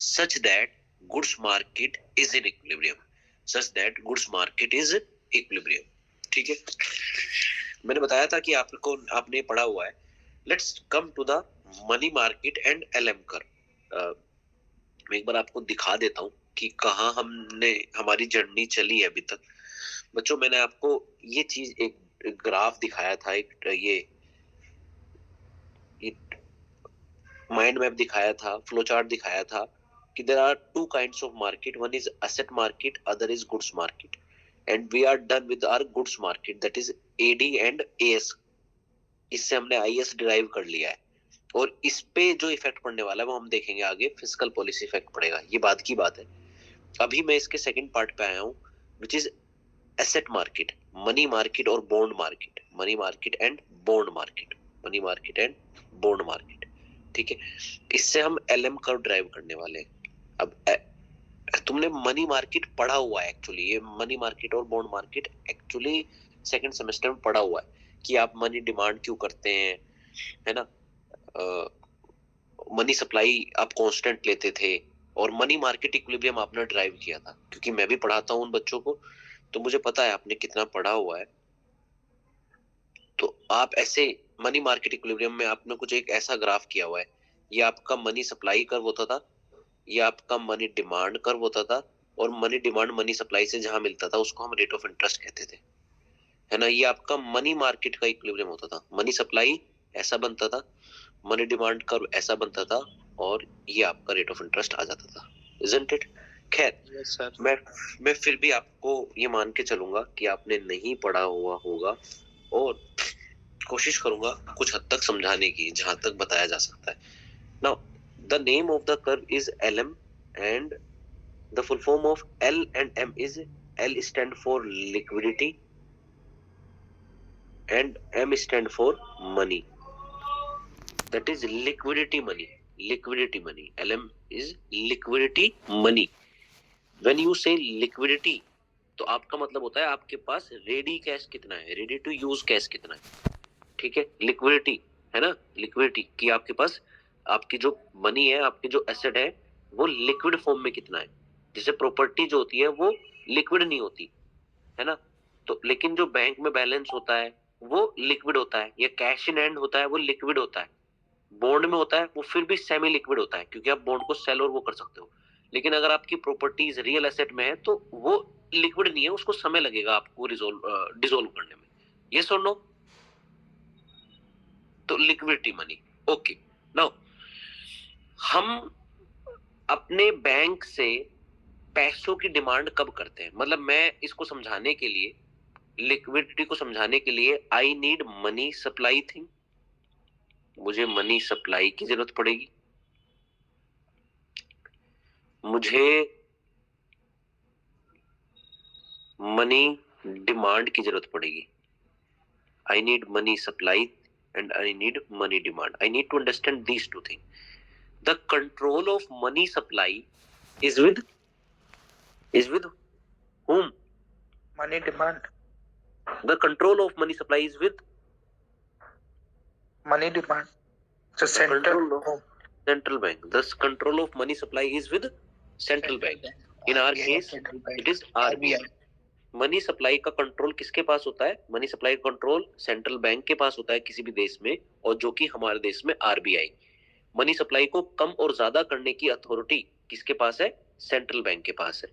such that goods market is in equilibrium, such that goods market is equilibrium. ठीक है, मैंने बताया था कि आपने पढ़ा हुआ है. Let's come to the money market and LM curve. मैं एक बार आपको दिखा देता हूं कि कहां हमने हमारी जर्नी चली है अभी तक. बच्चों, मैंने आपको ये चीज एक ग्राफ दिखाया था, एक ये माइंड मैप दिखाया था, फ्लो चार्ट दिखाया था कि there are two kinds of market. One is asset market, other is goods market, and we are done with our goods market, that is AD and AS. इससे हमने IS derive कर लिया है, और इस पे जो इफेक्ट पड़ने वाला है वो हम देखेंगे आगे. फिस्कल पॉलिसी इफेक्ट पड़ेगा, ये बात की बात है. अभी मैं इसके सेकंड पार्ट पे आया हूँ, which is asset market, money market और bond market. Money market and bond market, money market and bond market. ठीक है, इससे हम एलएम कर्व ड्राइव करने वाले हैं. अब तुमने मनी मार्केट पढ़ा हुआ है एक्चुअली, ये मनी मार्केट और bond market actually second semester में पढ़ा हुआ है कि आप मनी डिमांड क्यों करते हैं, है ना. मनी सप्लाई आप कांस्टेंट लेते थे, और मनी मार्केट इक्विलिब्रियम आपने ड्राइव किया था. क्योंकि मैं भी पढ़ाता हूँ उन बच्चों को, तो मुझे पता है आपने कितना पढ़ा हुआ है. तो आप ऐसे मनी मार्केट इक्विलिब्रियम में आपने कुछ एक ऐसा ग्राफ किया हुआ है. ये आपका मनी सप्लाई कर्व होता था, ये आपका मनी डिमांड कर्व होता था, और मनी डिमांड मनी सप्लाई से जहां मिलता था उसको हम रेट ऑफ इंटरेस्ट कहते थे, है ना. ये आपका मनी मार्केट का इक्विलिब्रियम होता था. मनी सप्लाई ऐसा बनता था, मनी डिमांड कर्व ऐसा बनता था, और ये आपका रेट ऑफ इंटरेस्ट आ जाता था. Isn't it? खैर, yes, मैं फिर भी आपको ये मान के चलूंगा कि आपने नहीं पढ़ा हुआ होगा, और कोशिश करूंगा कुछ हद तक समझाने की जहां तक बताया जा सकता है. Now the name of the curve is LM, and the full form of L and M is L stand for liquidity and M stand for money. That is liquidity money. Liquidity money. LM is liquidity money. When you say liquidity, तो आपका मतलब होता है आपके पास ready cash कितना है, ready to use cash कितना है. ठीक है, लिक्विडिटी है ना, लिक्विडिटी कि आपके पास आपकी जो मनी है, आपकी जो एसेट है, वो लिक्विड फॉर्म में कितना है. जैसे प्रॉपर्टी जो होती है वो लिक्विड नहीं होती, है ना. तो लेकिन जो बैंक में बैलेंस होता है वो लिक्विड होता है, या कैश इन हैंड होता है वो लिक्विड होता है. बॉन्ड में होता है वो फिर भी सेमी लिक्विड होता है, क्योंकि आप बॉन्ड को सेल और वो कर सकते हो. लेकिन अगर आपकी प्रॉपर्टीज रियल एसेट में है तो वो लिक्विड नहीं है, उसको समय लगेगा आपको डिसोल्व करने में. ये सुन लो, तो लिक्विडिटी मनी. ओके, नाउ हम अपने बैंक से पैसों की डिमांड कब करते हैं. मतलब मैं इसको समझाने के लिए, लिक्विडिटी को समझाने के लिए, I need money supply thing, मुझे मनी सप्लाई की जरूरत पड़ेगी, मुझे मनी डिमांड की जरूरत पड़ेगी. I need money supply and I need money demand. I need to understand these two things. The control of money supply is with whom? Money demand. The control of money supply is with money demand. So central bank. Thus control of money supply is with central bank. In our case, it is RBI. Money supply का control किसके पास होता है? Money supply का control central bank के पास होता है किसी भी देश में, और जो कि हमारे देश में आरबीआई. मनी सप्लाई को कम और ज्यादा करने की अथॉरिटी किसके पास है? सेंट्रल बैंक के पास है.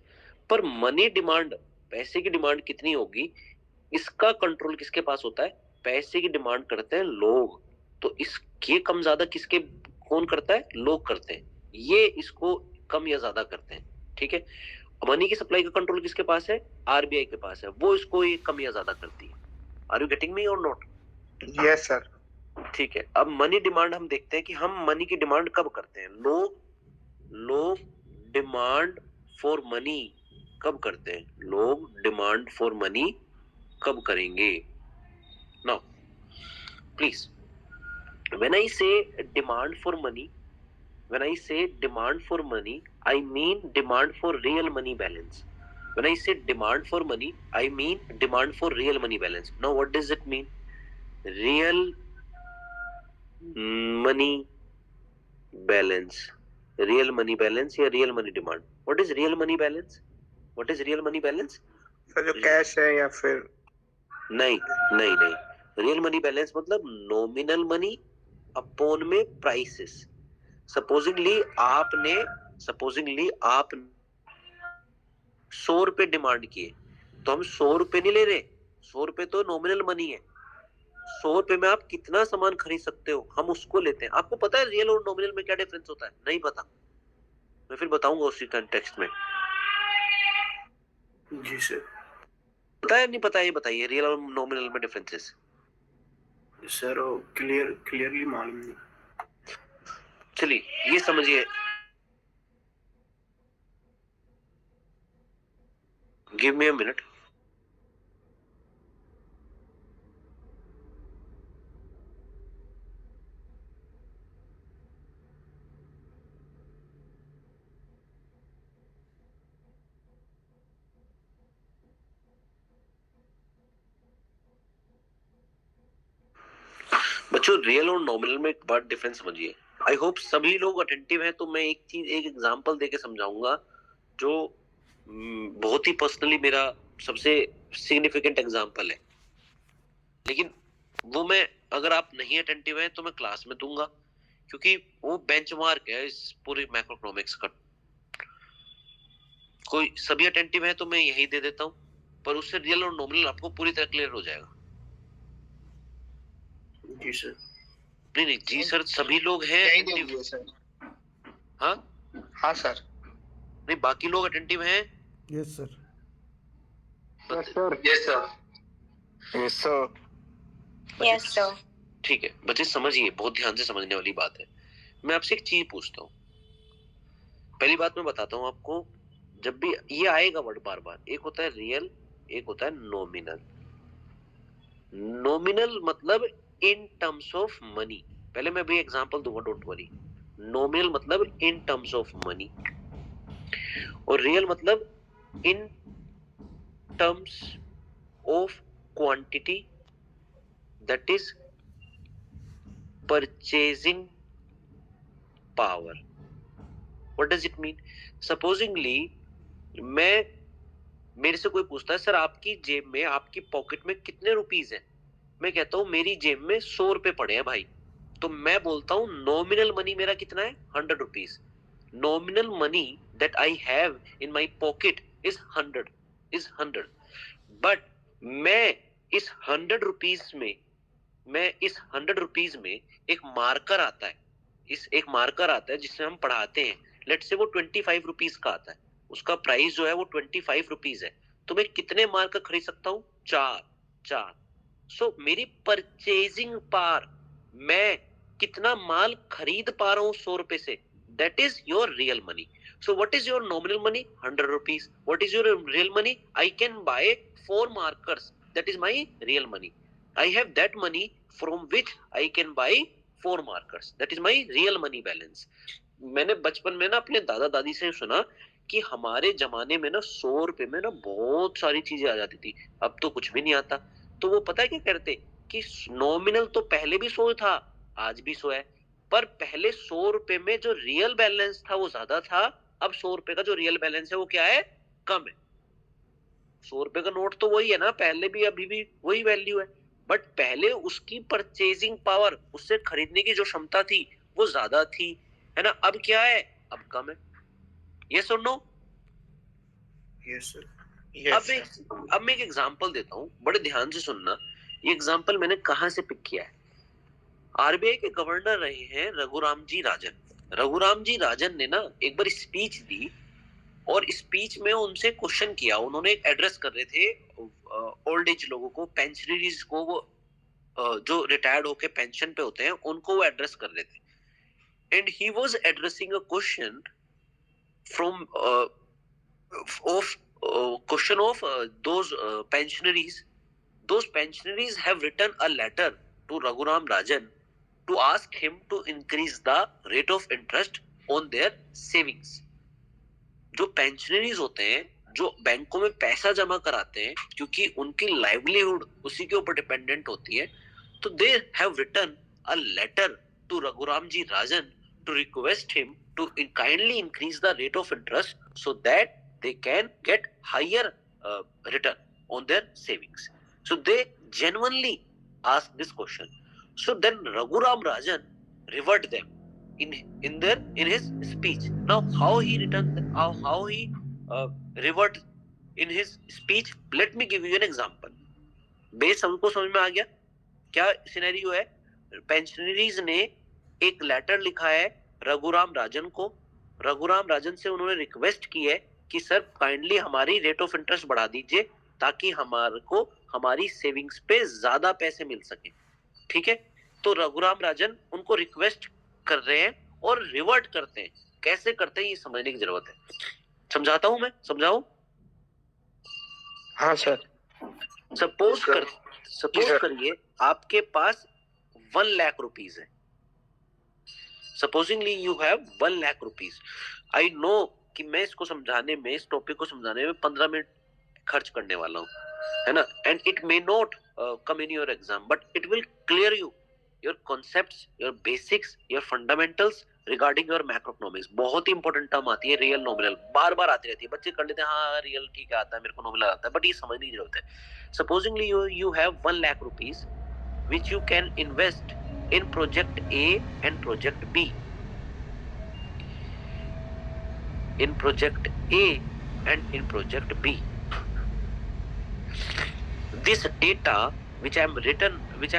पर मनी डिमांड, पैसे की डिमांड कितनी होगी, इसका कंट्रोल किसके पास होता है? पैसे की डिमांड करते हैं लोग. तो इसके कम ज्यादा किसके, कौन करता है? लोग करते हैं. ये इसको कम या ज्यादा करते हैं. ठीक है, मनी की सप्लाई का कंट्रोल किसके पास है? आरबीआई के पास है. वो इसको ये कम या ज्यादा करती है. आर यू गेटिंग मी और नॉट? Yes sir. ठीक है, अब मनी डिमांड हम देखते हैं कि हम मनी की डिमांड कब करते हैं. लोग डिमांड फॉर मनी कब करते हैं? लोग डिमांड फॉर मनी कब करेंगे? नाउ प्लीज, व्हेन आई से demand for money, when I say demand for money, I mean demand for real money balance. When I say demand for money, I mean demand for real money balance. Now what does it mean? Real money balance. Real money balance या real money demand? What is real money balance? What is real money balance? Sir जो cash है या फिर नहीं नहीं नहीं, real money balance मतलब nominal money upon में प्राइसेस। सपोजिंगली आपने 100 रुपए डिमांड किए, तो हम 100 रुपए नहीं ले रहे। 100 रुपए तो नॉमिनल मनी है। 100 रुपए में आप कितना सामान खरीद सकते हो, हम उसको लेते हैं। आपको पता है रियल और नॉमिनल में क्या डिफरेंस होता है? नहीं पता? मैं फिर बताऊंगा उसी कंटेक्स्ट में। जी सर। पता है नहीं पता, ये बताइए रियल और नॉमिनल में डिफरेंसेस। सर क्लियरली मालूम नहीं। चलिए ये समझिए, गिव मी अ मिनट। बच्चों रियल और नॉमिनल में एक बड़ा डिफरेंस समझिए। आई होप सभी लोग अटेंटिव हैं, तो मैं एक एग्जांपल देके समझाऊंगा जो बहुत ही पर्सनली मेरा सबसे सिग्निफिकेंट एग्जांपल है। लेकिन वो मैं, अगर आप नहीं अटेंटिव हैं तो मैं क्लास में दूंगा, क्योंकि वो बेंचमार्क है इस पूरे मैक्रोइकोनॉमिक्स का। कोई सभी अटेंटिव है तो मैं यही दे देता हूँ, पर उससे रियल और नॉमिनल आपको पूरी तरह क्लियर हो जाएगा। जी सर। नहीं नहीं जी सर, सभी लोग हैं नहीं सर। हाँ हाँ सर। नहीं, बाकी लोग अटेंटिव हैं? Yes sir. Yes sir. Yes sir. Yes sir. Yes sir. ठीक है बच्चे, समझिए, बहुत ध्यान से समझने वाली बात है। मैं आपसे एक चीज पूछता हूँ। पहली बात मैं बताता हूँ आपको, जब भी ये आएगा वर्ड बार बार, एक होता है रियल, एक होता है नॉमिनल। नॉमिनल मतलब इन टर्म्स ऑफ मनी। पहले मैं भी एग्जांपल दूंगा, डोंट वरी। नॉमिनल मतलब इन टर्म्स ऑफ मनी, और रियल मतलब in terms of quantity, that is purchasing power. What does it mean? Supposedly मेरे से कोई पूछता है, सर आपकी जेब में, आपकी पॉकेट में कितने रुपीस हैं? मैं कहता हूं मेरी जेब में 100 रुपए पड़े हैं भाई। तो मैं बोलता हूं नॉमिनल मनी मेरा कितना है? 100 rupees. Nominal money that I have in my pocket is 100 but मैं इस 100 रुपीस में एक मार्कर आता है, जिससे हम पढ़ाते हैं। लेट से वो 25 रुपीस का आता है, उसका प्राइस जो है वो 25 रुपीस है। तो मैं कितने मार्कर खरीद सकता हूँ? 4। सो मेरी परचेजिंग पावर, मैं कितना माल खरीद पा रहा हूँ 100 रुपए से, that is your real money. So what is your nominal money? 100 rupees. What is your real money? I can buy 4 markers, that is my real money. I have that money from which I can buy 4 markers. That is my real money balance. मैंने बचपन में ना अपने दादा दादी से सुना कि हमारे जमाने में ना 100 रुपए में ना बहुत सारी चीजें आ जाती थी, अब तो कुछ भी नहीं आता। तो वो पता है क्या करते कि नॉमिनल तो पहले भी 100 था, आज भी 100 है, पर पहले 100 रुपए में जो रियल बैलेंस था वो ज्यादा था। अब 100 रुपए का जो रियल बैलेंस है वो क्या है? कम है। 100 रुपए का नोट तो वही है ना, पहले भी अभी भी वही वैल्यू है, बट पहले उसकी परचेजिंग पावर, उससे खरीदने की जो क्षमता थी वो ज्यादा थी, है ना? अब क्या है? अब कम है। यस और नो? Yes sir. अब मैं एक एग्जांपल देता हूँ, बड़े ध्यान से सुनना। ये एग्जांपल मैंने कहां से पिक किया है? आरबीआई के गवर्नर रहे हैं रघुराम जी राजन। रघुराम जी राजन ने ना एक बार स्पीच दी, और स्पीच में उनसे क्वेश्चन किया। उन्होंने एक एड्रेस कर रहे थे ओल्ड एज लोगों को, पेंशनरीज को, वो जो रिटायर्ड होके पेंशन पे होते हैं उनको वो एड्रेस कर रहे थे। And he was addressing a question from of those pensionaries. Those pensionaries have written a letter to Raghuram Rajan to ask him to increase the rate of interest on their savings. जो पेंशनरीज होते हैं, जो बैंकों में पैसा जमा कराते हैं, क्योंकि उनकी लाइवलीहुड उसी के ऊपर डिपेंडेंट होती है, तो they have written a letter to Raghuram ji Rajan to request him to kindly increase the rate of interest so that they can get higher return on their savings. So they genuinely ask this question. So then Raghuram Rajan revert them in his speech. Now how he revert in his speech, let me give you an example. Base हमको समझ में आ गया क्या scenario है. पेंशनरीज ने एक letter लिखा है रघुराम राजन को. रघुराम राजन से उन्होंने रिक्वेस्ट की है कि सर काइंडली हमारी रेट ऑफ इंटरेस्ट बढ़ा दीजिए ताकि हमारे को हमारी सेविंग्स पे ज्यादा पैसे मिल सके. ठीक है, तो रघुराम राजन उनको रिक्वेस्ट कर रहे हैं और रिवर्ट करते हैं. कैसे करते हैं ये समझने की जरूरत है. समझाता हूं मैं, समझाऊं? हाँ सर. सपोज करिए आपके पास 1 लाख रुपीज है. Supposedly you have 1 lakh rupees. I know कि मैं इसको समझाने में, इस टॉपिक को समझाने में 15 मिनट खर्च करने वाला हूँ, है ना. And it may not come in your exam but it will clear you your concepts, your basics, your fundamentals regarding your macroeconomics. बहुत ही इंपॉर्टेंट टर्म आती है रियल नॉमिनल, बार बार आती रहती है. बच्चे कर लेते हैं हाँ रियल ठीक है आता है, मेरे को नॉमिनल आता है, बट ये समझने की जरूरत है. Supposedly you have 1 lakh rupees which you can invest in project A and project B. In project A and in project B. This data which I am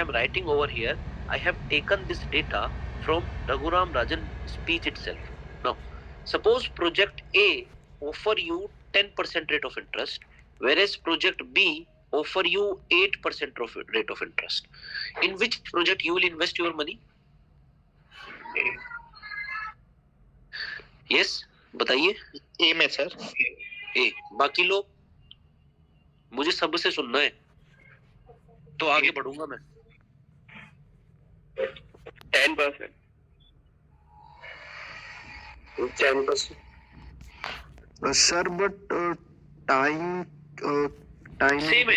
writing over here, I have taken this data from Raghuram Rajan speech itself. Now, suppose project A offer you 10% rate of interest, whereas project B offer you 8% rate of interest. In which project you will invest your money? Yes, बताइए. ए में sir. ए. बाकी लोग, मुझे सबसे सुनना है तो आगे बढ़ूंगा मैं. 10%. 10%. सर बट टाइम सेम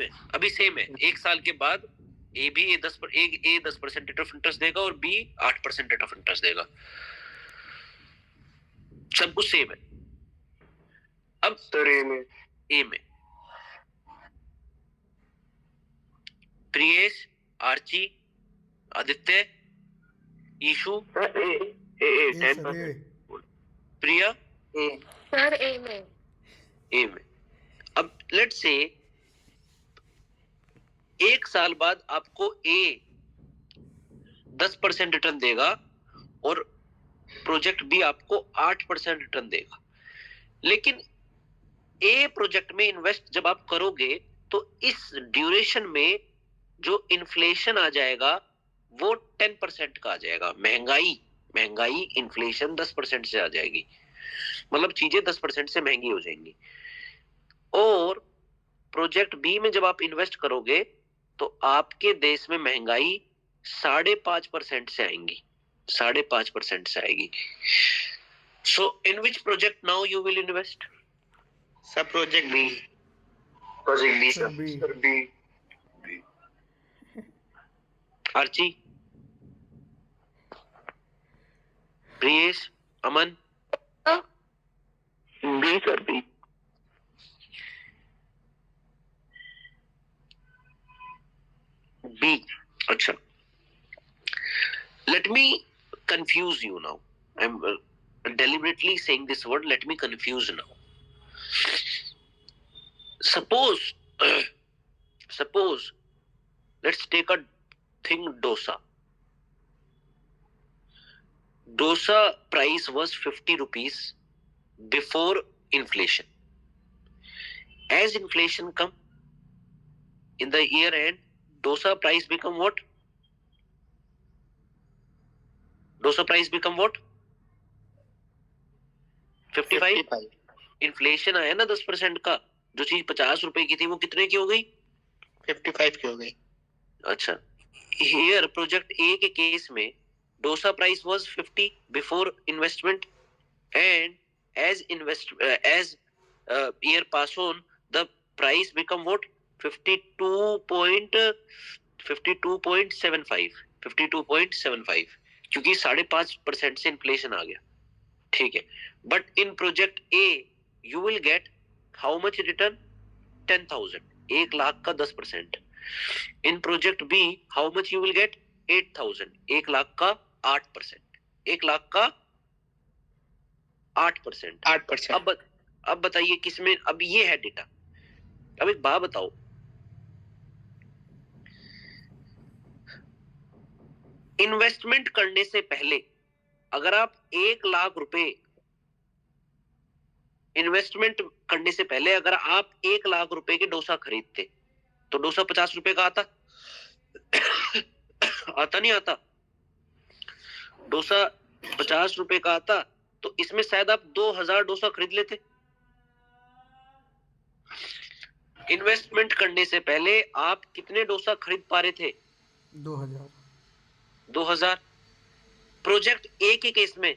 है अभी सेम है. एक साल के बाद ए भी 10% रेट ऑफ इंटरेस्ट देगा और बी 8% रेट ऑफ इंटरेस्ट देगा. सब कुछ सेम है. अब सर ए में प्रियेश, आर्ची, आदित्य, ईशु. प्रिया सर ए में. अब लेट से एक साल बाद आपको ए 10% रिटर्न देगा और प्रोजेक्ट बी आपको 8% रिटर्न देगा. लेकिन ए प्रोजेक्ट में इन्वेस्ट जब आप करोगे तो इस ड्यूरेशन में जो इन्फ्लेशन आ जाएगा वो 10% का आ जाएगा. महंगाई इन्फ्लेशन 10% से आ जाएगी. मतलब चीजें 10% से महंगी हो जाएंगी. और प्रोजेक्ट बी में जब आप इन्वेस्ट करोगे तो आपके देश में महंगाई 5.5% से आएंगी. 5.5% से आएगी. So in which project now you will invest? सब project B. Sir B. Archi, Priyesh, Aman. B sir B. B. अच्छा, let me confuse you now. I'm deliberately saying this word. Let me confuse now. Suppose let's take a thing dosa. Dosa price was 50 rupees before inflation. As inflation come in the year end, dosa price become what? Dosa price become what? 55. Inflation आया ना 10% का. जो चीज 50 रुपए की थी वो कितने की हो गई? 55 की हो गई. अच्छा, here प्रोजेक्ट ए के केस में dosa price was 50 before investment and as year pass on the price become what? 52.75 क्योंकि 5.5% से इन्फ्लेशन आ गया. ठीक है, but in project A you will get how much return? 10,000, 1,00,000 का 10%. In project B how much you will get? 8,000, 1,00,000 का 8%, 1,00,000 का 8%. 8%. अब बताइए किसमें, अब ये है डेटा. अब एक बात बताओ, इन्वेस्टमेंट करने से पहले अगर आप 1,00,000 रुपए इन्वेस्टमेंट करने से पहले अगर आप 1,00,000 रुपए के डोसा खरीदते तो डोसा 50 रुपए का आता? आता नहीं आता? डोसा 50 रुपए का आता तो इसमें शायद आप 2,000 डोसा खरीद लेते. इन्वेस्टमेंट करने से पहले आप कितने डोसा खरीद पा रहे थे? 2,000. प्रोजेक्ट ए के केस में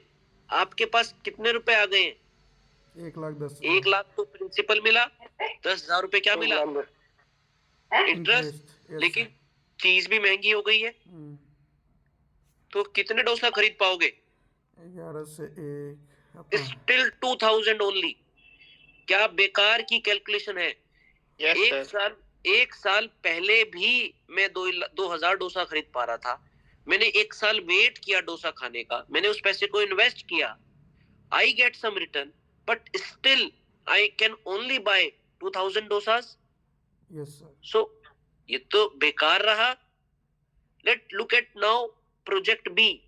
आपके पास कितने रुपए आ गए हैं? 1,10,000. 1,00,000 तो प्रिंसिपल मिला, 10,000 रुपए क्या मिला? इंटरेस्ट. लेकिन चीज भी महंगी हो गई है, तो कितने डोसा खरीद पाओगे? 11 से 1. Still 2,000 only. क्या बेकार की कैलकुलेशन है? एक साल पहले भी मैं 2,000 डोसा खरीद पा रहा था. मैंने 1 साल वेट किया डोसा खाने का, मैंने उस पैसे को इन्वेस्ट किया, I get some return, but still I can only buy 2,000 dosas. Yes sir. So ये तो बेकार रहा. Let look at now project B.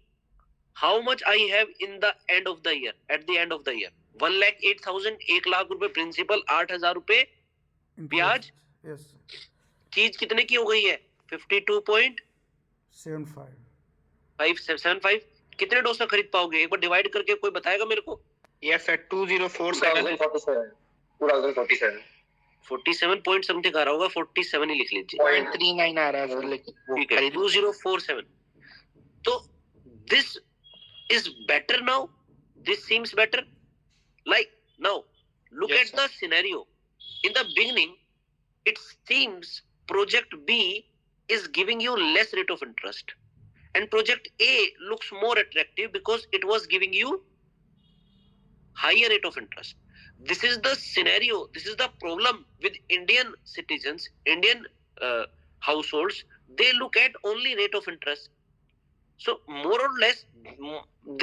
How much I have in the end of the year, at the end of the year? 1,08,000, 1,00,000 रुपए principal, 8,000 रुपए ब्याज. Yes. चीज कितने की हो गई है? 52.575. कितने डोसा खरीद पाओगे? एक बार डिवाइड करके कोई बताएगा मेरे को? Yes sir, 2047. 47 पॉइंट समथिंग आ रहा होगा, 47 ही लिख लीजिए. 0.39 आ रहा है सर, लेकिन ठीक है, 2047. तो this is better now, this seems better. Like now look Yes, at the scenario. In the beginning it seems project B is giving you less rate of interest and project A looks more attractive because it was giving you higher rate of interest. This is the scenario, this is the problem with Indian citizens, Indian households. They look at only rate of interest. So more or less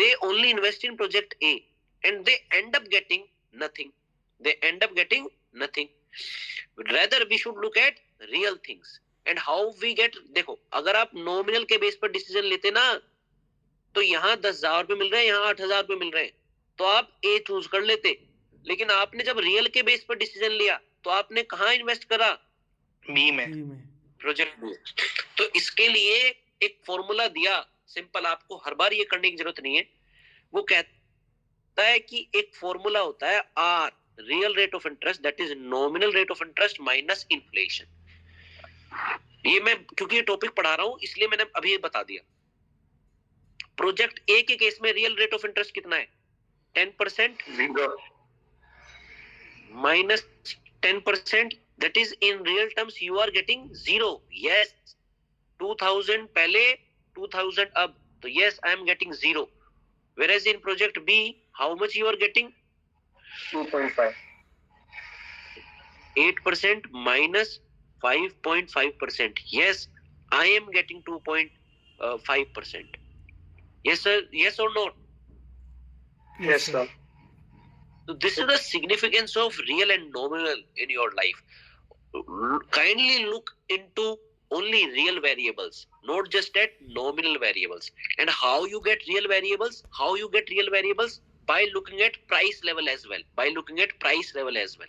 they only invest in project A and they end up getting nothing. They end up getting nothing. Rather we should look at real things and how we get. देखो, अगर आप nominal के base पर decision लेते ना तो यहाँ 10,000 रुपए मिल रहे हैं, यहाँ 8,000 रुपए मिल रहे हैं, तो आप ए चूज कर लेते. लेकिन आपने जब रियल के बेस पर डिसीजन लिया तो आपने कहाँ इन्वेस्ट करा? बी में, प्रोजेक्ट में. तो इसके लिए एक फॉर्मूला दिया सिंपल, आपको हर बार ये करने की जरूरत नहीं है. वो कहता है कि एक फॉर्मूला होता है R, real rate of interest, that is nominal rate of interest minus inflation. ये मैं क्योंकि ये टॉपिक पढ़ा रहा हूं इसलिए मैंने अभी बता दिया. प्रोजेक्ट ए के केस में रियल रेट ऑफ इंटरेस्ट कितना है? 10% minus 10%, that is in real terms you are getting 0. Yes, 2,000 पहले, 2,000 अब, तो yes I am getting 0. Whereas in project B, how much you are getting? 2.5. 8% minus 5.5%. Yes, I am getting 2.5%. Yes, sir. Yes or no? Yes, sir. So this is the significance of real and nominal in your life. Kindly look into only real variables, not just at nominal variables. And how you get real variables? How you get real variables? By looking at price level as well. By looking at price level as well.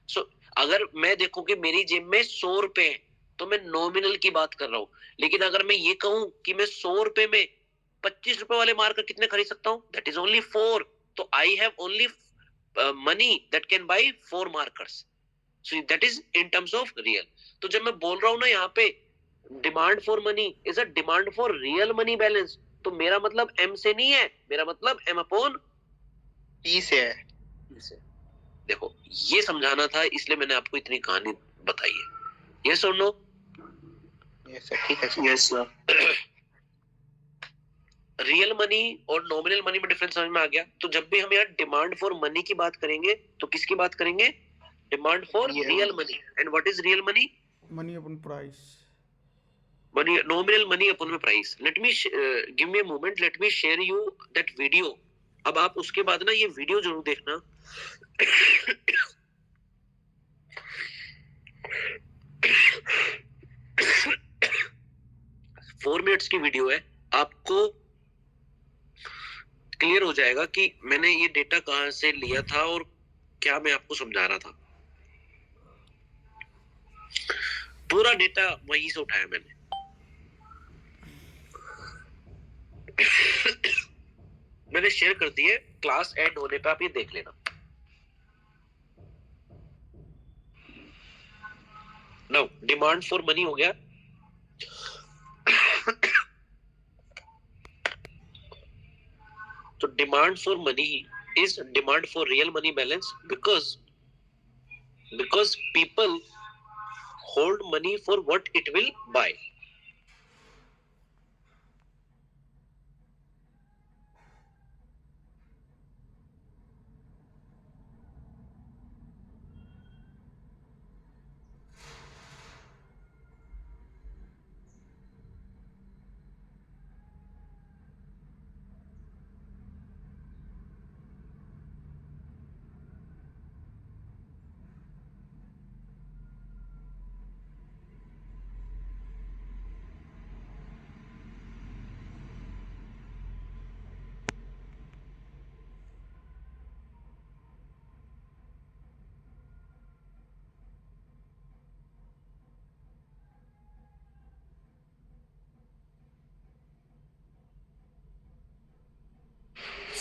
So अगर मैं देखूं कि मेरी जेब में 100 रुपए है तो मैं नॉमिनल की बात कर रहा हूं. लेकिन अगर मैं ये कहूं कि मैं 100 रुपए में 25 रुपए वाले मार्कर कितने खरीद सकता हूं? That is only 4. तो I have only money that can buy 4 markers. So that is in terms of real. तो जब मैं बोल रहा हूं ना यहाँ पे demand for money is a demand for real money balance, तो मेरा मतलब एम से नहीं है, मेरा मतलब एम अपॉन ई से है. देखो ये समझाना था, इसलिए मैंने आपको इतनी कहानी बताई है. यस और नो? यस सर, ठीक है. Yes sir. रियल मनी और नॉमिनल मनी में डिफरेंस समझ में आ गया। तो जब भी हम यहाँ डिमांड फॉर मनी की बात करेंगे तो किसकी बात करेंगे? Demand for real money. And what is real money? Money upon price. Money, nominal money upon में price. Let me give me a moment, let me share you that video. अब आप उसके बाद ना ये वीडियो जरूर देखना। 4 मिनट्स की वीडियो है, आपको क्लियर हो जाएगा कि मैंने ये डेटा कहां से लिया था और क्या मैं आपको समझा रहा था। पूरा डेटा वहीं से उठाया मैंने। मैंने शेयर कर दिए, क्लास एंड होने पे आप ये देख लेना। नाउ डिमांड फॉर मनी हो गया। तो demand for money is demand for real money balance because people hold money for what it will buy.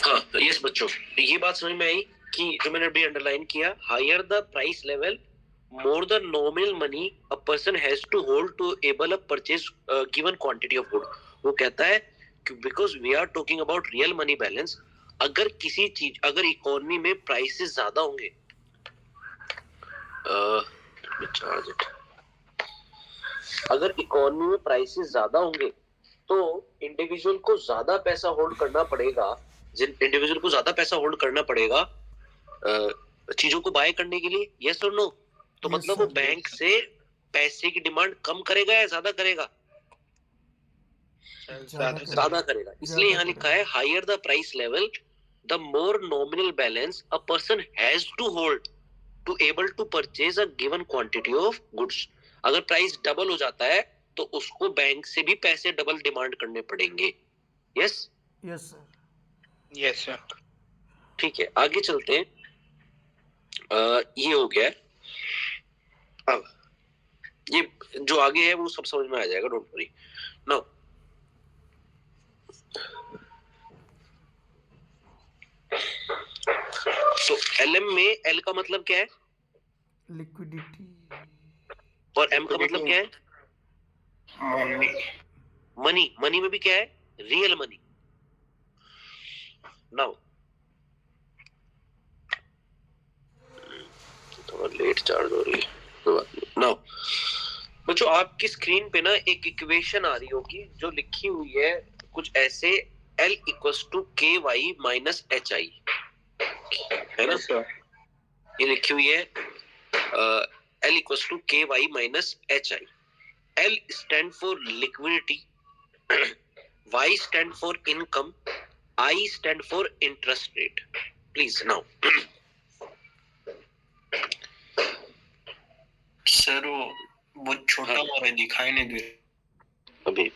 हाँ यस बच्चों, ये बात समझ में आई कि जो मैंने अभी अंडरलाइन किया, higher the price level more the nominal money a person has to hold to able a purchase given quantity of good. वो कहता है कि because we are talking about real money balance, अगर किसी चीज, अगर इकोनॉमी में प्राइसेस ज्यादा होंगे, अगर इकोनॉमी में प्राइसेस ज्यादा होंगे तो इंडिविजुअल को ज्यादा पैसा होल्ड करना पड़ेगा। जिन इंडिविजुअल को ज्यादा पैसा होल्ड करना पड़ेगा चीजों को बाय करने के लिए, यस और नो? तो मतलब वो बैंक से पैसे की डिमांड कम करेगा या ज्यादा करेगा? ज्यादा करेगा। इसलिए यहाँ लिखा है higher the price level the more nominal balance a person has to hold to able to purchase a given quantity of goods. अगर प्राइस डबल हो जाता है तो उसको बैंक से भी पैसे डबल डिमांड करने पड़ेंगे। Yes yes sir. Yes sir. ठीक है, आगे चलते हैं। ये हो गया। अब ये जो आगे है वो सब समझ में आ जाएगा, डोंट वरी। नाउ तो एलएम में एल का मतलब क्या है? लिक्विडिटी। और एम का मतलब क्या है? मनी। मनी। मनी में भी क्या है? Real money. नाउ थोड़ा लेट चार्ज हो रही है, कोई बात नहीं। नाउ बच्चों आपकी स्क्रीन पे ना एक इक्वेशन आ रही होगी जो लिखी हुई है कुछ ऐसे, L equals to K Y minus H I, है ना? ये लिखी हुई है L equals to K Y minus H I. L stand for liquidity, Y stand for income, I stand for interest rate. Please now sir वो छोटा हो रहा है, दिखाई नहीं दे रहा अभी।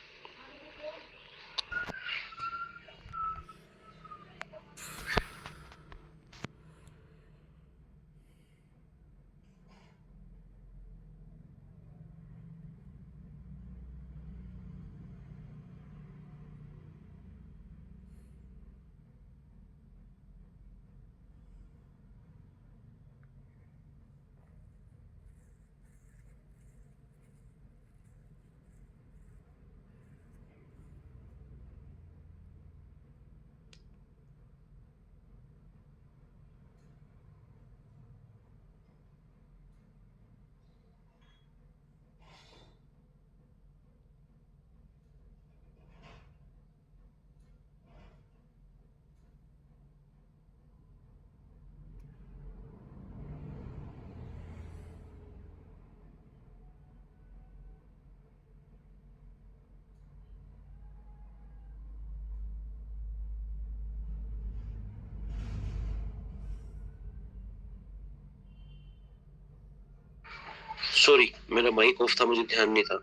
सॉरी मेरा माइक ऑफ था, मुझे ध्यान नहीं था।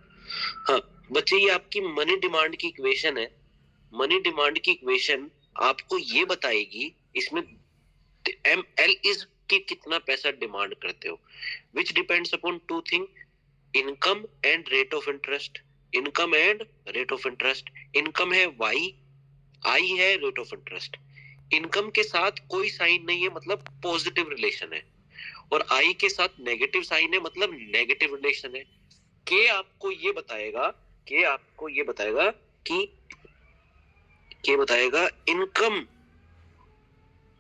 हाँ बच्चे, ये आपकी मनी डिमांड की इक्वेशन है। मनी डिमांड की इक्वेशन आपको ये बताएगी इसमें एम एल इज कि कितना पैसा डिमांड करते हो, which depends upon two thing, income and rate of interest. Income and rate of interest. Income है वाई, आई है रेट ऑफ इंटरेस्ट। इनकम के साथ कोई साइन नहीं है, मतलब पॉजिटिव रिलेशन है, और आई के साथ नेगेटिव साइन है, मतलब नेगेटिव रिलेशन है। के आपको ये बताएगा, के आपको ये बताएगा कि के बताएगा income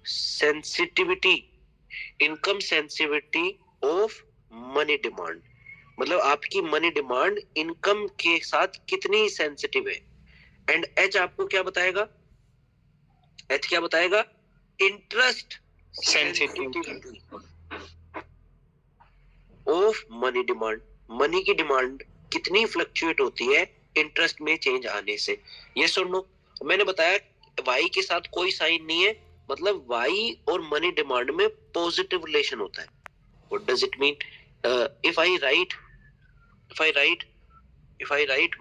sensitivity, income sensitivity of money demand, मतलब आपकी मनी डिमांड इनकम के साथ कितनी सेंसिटिव है। एंड एच आपको क्या बताएगा, एच क्या बताएगा, interest sensitivity of money demand. Money की डिमांड कितनी फ्लक्चुएट होती है इंटरेस्ट में चेंज आने से। ये सुनो, मैंने बताया वाई के साथ कोई साइन नहीं है, मतलब वाई और मनी डिमांड में पॉजिटिव रिलेशन होता है। What does it mean? if I write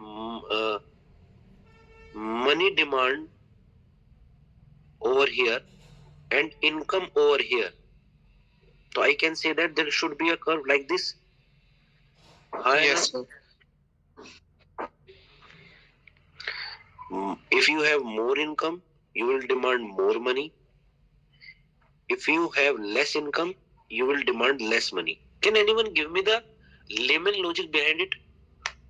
money demand over here and income over here, so I can say that there should be a curve like this. Yes, sir. If you have more income, you will demand more money. If you have less income, you will demand less money. Can anyone give me the layman logic behind it?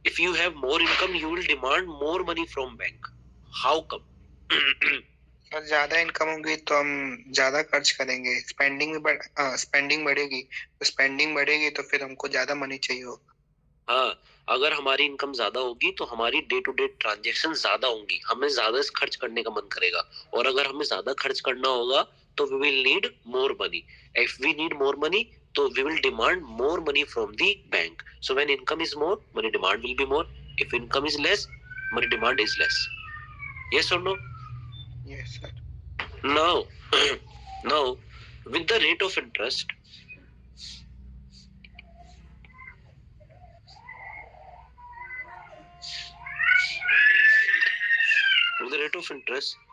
If you have more income, you will demand more money from bank. How come? और ज्यादा income होगी तो हम ज्यादा खर्च करेंगे, spending बढ़ेगी, तो स्पेंडिंग बढ़ेगी तो फिर हमको ज्यादा मनी चाहिए होगा। हाँ, अगर हमारी इनकम ज्यादा होगी तो हमारी डे टू डे ट्रांजेक्शन ज्यादा होंगी, हमें ज्यादा खर्च करने का मन करेगा, और अगर हमें ज्यादा खर्च करना होगा तो we will need more money. If we need more money तो we will demand more money from the bank. So when income is more, money demand will be more. If income is less, money demand is less. Yes or no? Yes, sir. Now with the rate of interest,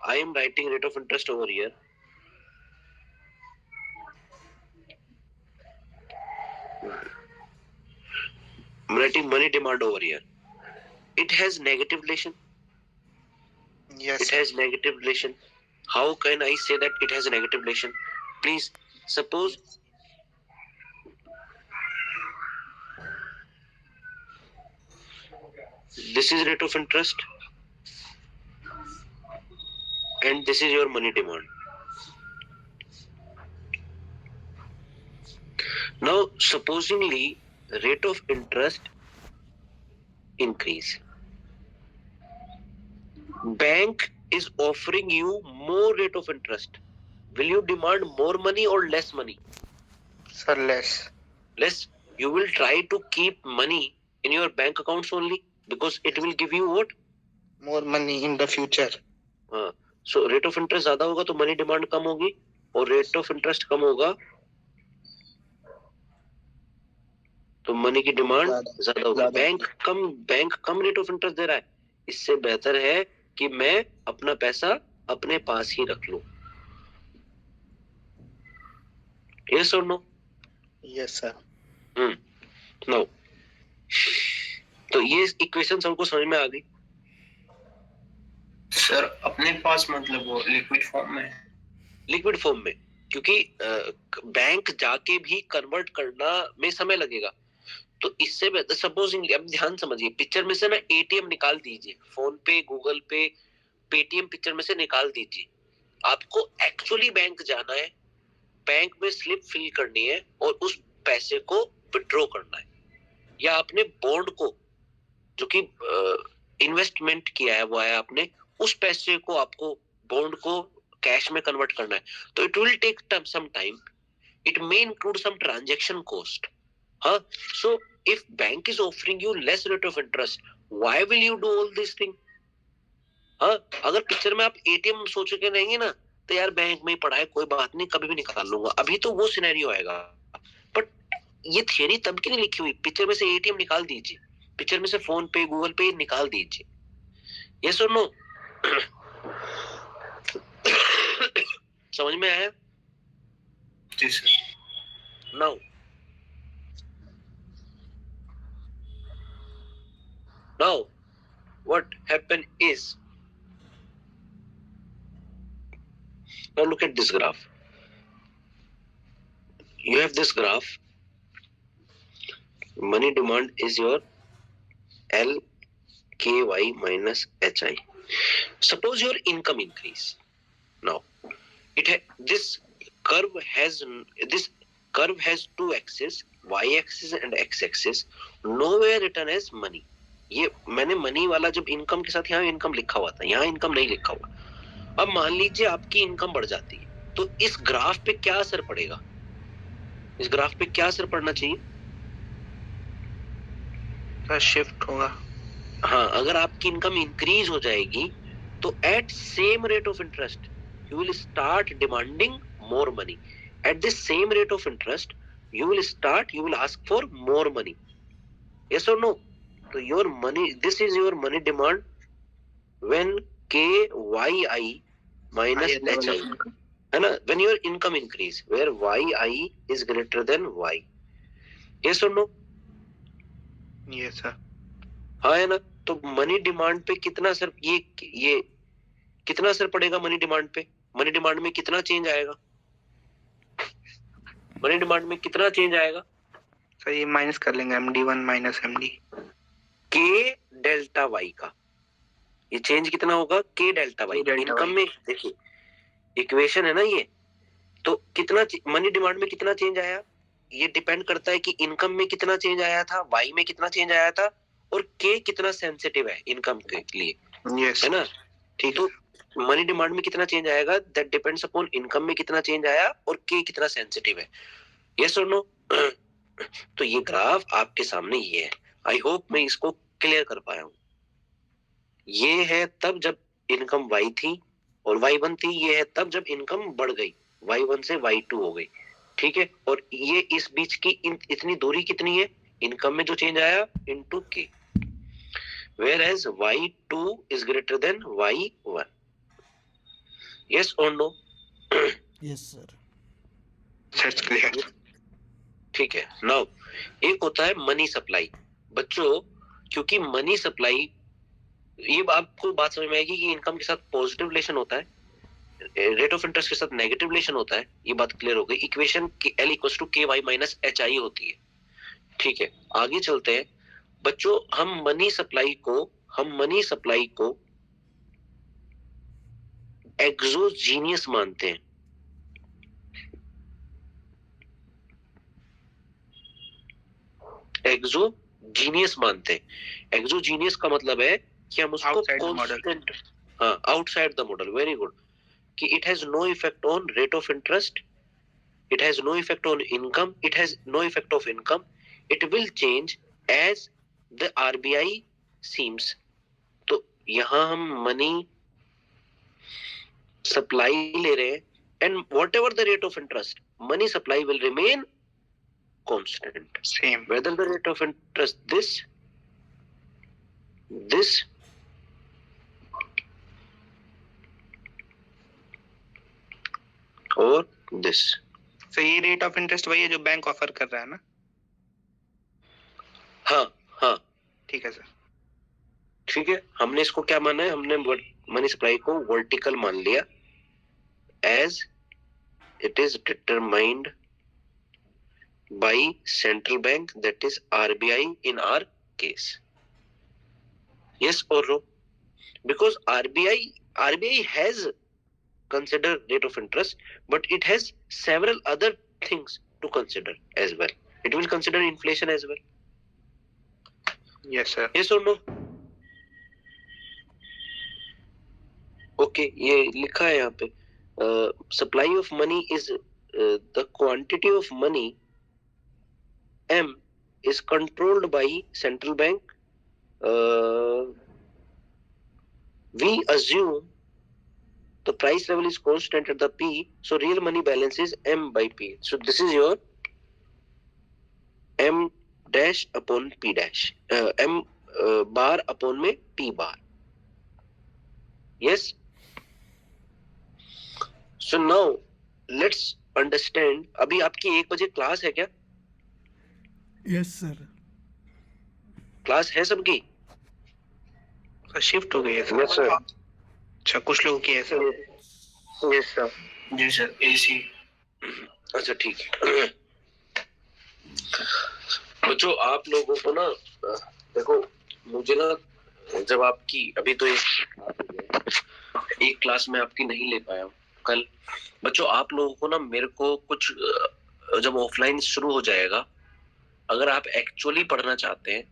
I am writing rate of interest over here. I'm writing money demand over here. It has negative relation. Yes, it has negative relation. How can I say that it has a negative relation? Please, suppose this is rate of interest and this is your money demand. Now, supposingly rate of interest increase. Bank is offering you more rate of interest. Will you demand more money or less money? sir, less. Less. You will try to keep money in your bank accounts only because it will give you what? More money in the future. हाँ. So rate of interest ज्यादा होगा तो money demand कम होगी, और rate of interest कम होगा तो money की demand ज्यादा होगी। बैंक कम रेट ऑफ इंटरेस्ट दे रहा है, इससे बेहतर है कि मैं अपना पैसा अपने पास ही रख लूं। Yes or no? Yes, sir. No. तो ये इक्वेशन सबको समझ में आ गई? सर अपने पास मतलब वो लिक्विड फॉर्म में है। लिक्विड फॉर्म में, क्योंकि बैंक जाके भी कन्वर्ट करना में समय लगेगा, तो इससे बेहतर सपोजिंगली, अब ध्यान समझिए, पिक्चर में से ना एटीएम निकाल दीजिए, फोन पे, गूगल पे, पेटीएम पिक्चर में से निकाल दीजिए। आपको एक्चुअली बैंक जाना है, बैंक में स्लिप फिल करनी है और उस पैसे को विड्रॉ करना है, या आपने बॉन्ड को जो कि इन्वेस्टमेंट किया है वो है आपने, उस पैसे को आपको बॉन्ड को कैश में कन्वर्ट करना है, तो it will take some time, it may include some transaction cost. हाँ, so if bank is offering you less rate of interest, why will you do all this thing? हाँ, अगर picture में आप ATM सोच के रहेंगे ना तो यार बैंक में ही पड़ा है, कोई बात नहीं, कभी भी निकाल लूंगा, अभी तो वो सिनेरियो आएगा। बट ये थियरी तब की नहीं लिखी हुई, पिक्चर में से एटीएम निकाल दीजिए, पिक्चर में से फोन पे गूगल पे निकाल दीजिए, यस और नो? समझ में आया? जी sir. Now what happened is, now look at this graph. You have this graph. Money demand is your LKY minus HI. Suppose your income increase. Now this curve has two axes, y-axis and x-axis. Nowhere written as money. ये मैंने money वाला जब income के साथ यहाँ income लिखा हुआ था, यहाँ इनकम नहीं लिखा हुआ। अब मान लीजिए आपकी इनकम बढ़ जाती है, तो इस ग्राफ पे क्या असर पड़ेगा? इस ग्राफ पे क्या असर पड़ना चाहिए? शिफ्ट होगा। हाँ, अगर आपकी इनकम इंक्रीज हो जाएगी तो at same rate of interest you will start demanding more money. At the same rate of interest, you will ask for more money. Yes or no? So your money, this is your money demand when KYI minus HI. है ना? When your income increase, where YI is greater than Y. Yes or no? Yes sir. हाँ है ना? तो money demand पे कितना असर, ये कितना असर पड़ेगा मनी डिमांड पे? मनी डिमांड में कितना चेंज आएगा? मनी डिमांड में कितना चेंज आएगा? सर ये माइनस कर लेंगे, MD1 माइनस MD के डेल्टा वाई का। ये चेंज कितना होगा? के डेल्टा वाई। इनकम में देखिए इक्वेशन है ना ये, तो कितना मनी डिमांड में कितना चेंज आया, ये डिपेंड करता है कि इनकम में कितना चेंज आया था, वाई में कितना चेंज आया था, और के कितना सेंसिटिव है इनकम के लिए। yes. है ना? ठीक, तो मनी डिमांड में कितना चेंज आएगा, दैट डिपेंड्स अपॉन इनकम में कितना चेंज आया और के कितना सेंसिटिव है। यस और नो? तो ये ग्राफ आपके सामने ये है। आई होप मैं इसको क्लियर कर पाया हूं। ये है तब जब इनकम y थी और y1 थी, ये है तब जब इनकम बढ़ गई, y1 से y2 हो गई। ठीक है, और ये इस बीच की इतनी दूरी कितनी है? इनकम में जो चेंज आया इनटू के, whereas y2 is greater than y1. Yes or no? Yes sir. That's clear. ठीक है। नाउ एक होता है मनी सप्लाई। बच्चों, क्योंकि मनी सप्लाई, ये आपको बात समझ में आएगी कि इनकम के साथ पॉजिटिव रिलेशन होता है, रेट ऑफ इंटरेस्ट के साथ नेगेटिव रिलेशन होता है। ये बात क्लियर हो गई। Equation L equals to KY minus HI होती है। ठीक है, आगे चलते हैं बच्चों। हम मनी सप्लाई को एक्सोजीनियस मानते हैं। एक्सोजीनियस मानते हैं। एक्सोजीनियस का मतलब है कि हम उसको कांस्टेंट, हाँ, outside the model. Very good. कि it has no effect on rate of interest, it has no effect on income, it has no effect of income, it will change as the RBI seems. तो यहां हम money supply ले रहे हैं, and whatever the rate of interest, money supply will remain constant, same, whether the rate of interest this or this. तो ये rate of interest वही है जो बैंक ऑफर कर रहा है ना? हाँ ठीक है सर। ठीक है, हमने इसको क्या माना है? हमने मनी सप्लाई को वर्टिकल मान लिया, as it is determined by central bank, that is RBI in our case. Yes or no? Because RBI has considered rate of interest, but it has several other things to consider as well. It will consider inflation as well. Yes sir. Yes or no? Okay, ये लिखा है यहाँ पे, supply of money is the quantity of money M is controlled by central bank. We assume the price level is constant at the P, so real money balance is M by P. So this is your m dash upon p dash, m bar upon में p bar. Yes. So now let's understand. अभी आपकी 1 बजे class है क्या? Yes sir. Class है सबकी? Shift हो गई है सर. Yes sir. अच्छा, कुछ लोगों की है सर. Yes sir. जी सर. एसी. अच्छा ठीक है. बच्चों आप लोगों को ना देखो, मुझे ना जब आपकी अभी तो एक क्लास में आपकी नहीं ले पाया कल. बच्चों आप लोगों को ना मेरे को कुछ जब ऑफलाइन शुरू हो जाएगा, अगर आप एक्चुअली पढ़ना चाहते हैं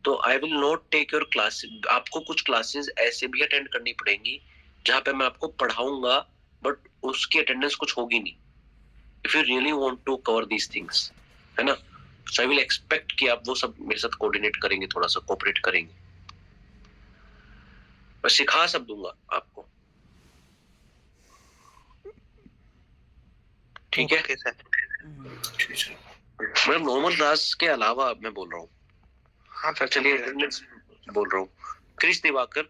तो I will not take your class. आपको कुछ क्लासेस ऐसे भी अटेंड करनी पड़ेंगी जहां पे मैं आपको पढ़ाऊंगा, बट उसकी अटेंडेंस कुछ होगी नहीं. If you really want to cover these things, है ना, सो आई विल एक्सपेक्ट कि आप वो सब मेरे साथ कोऑर्डिनेट करेंगे, थोड़ा सा कोऑपरेट करेंगे. मैं सिखा सब दूंगा आपको. ठीक है. Okay sir. मतलब नॉर्मल क्लास के अलावा मैं बोल रहा हूँ. हाँ सर. चलिए अटेंडेंस बोल रहा हूँ. क्रिश दिवाकर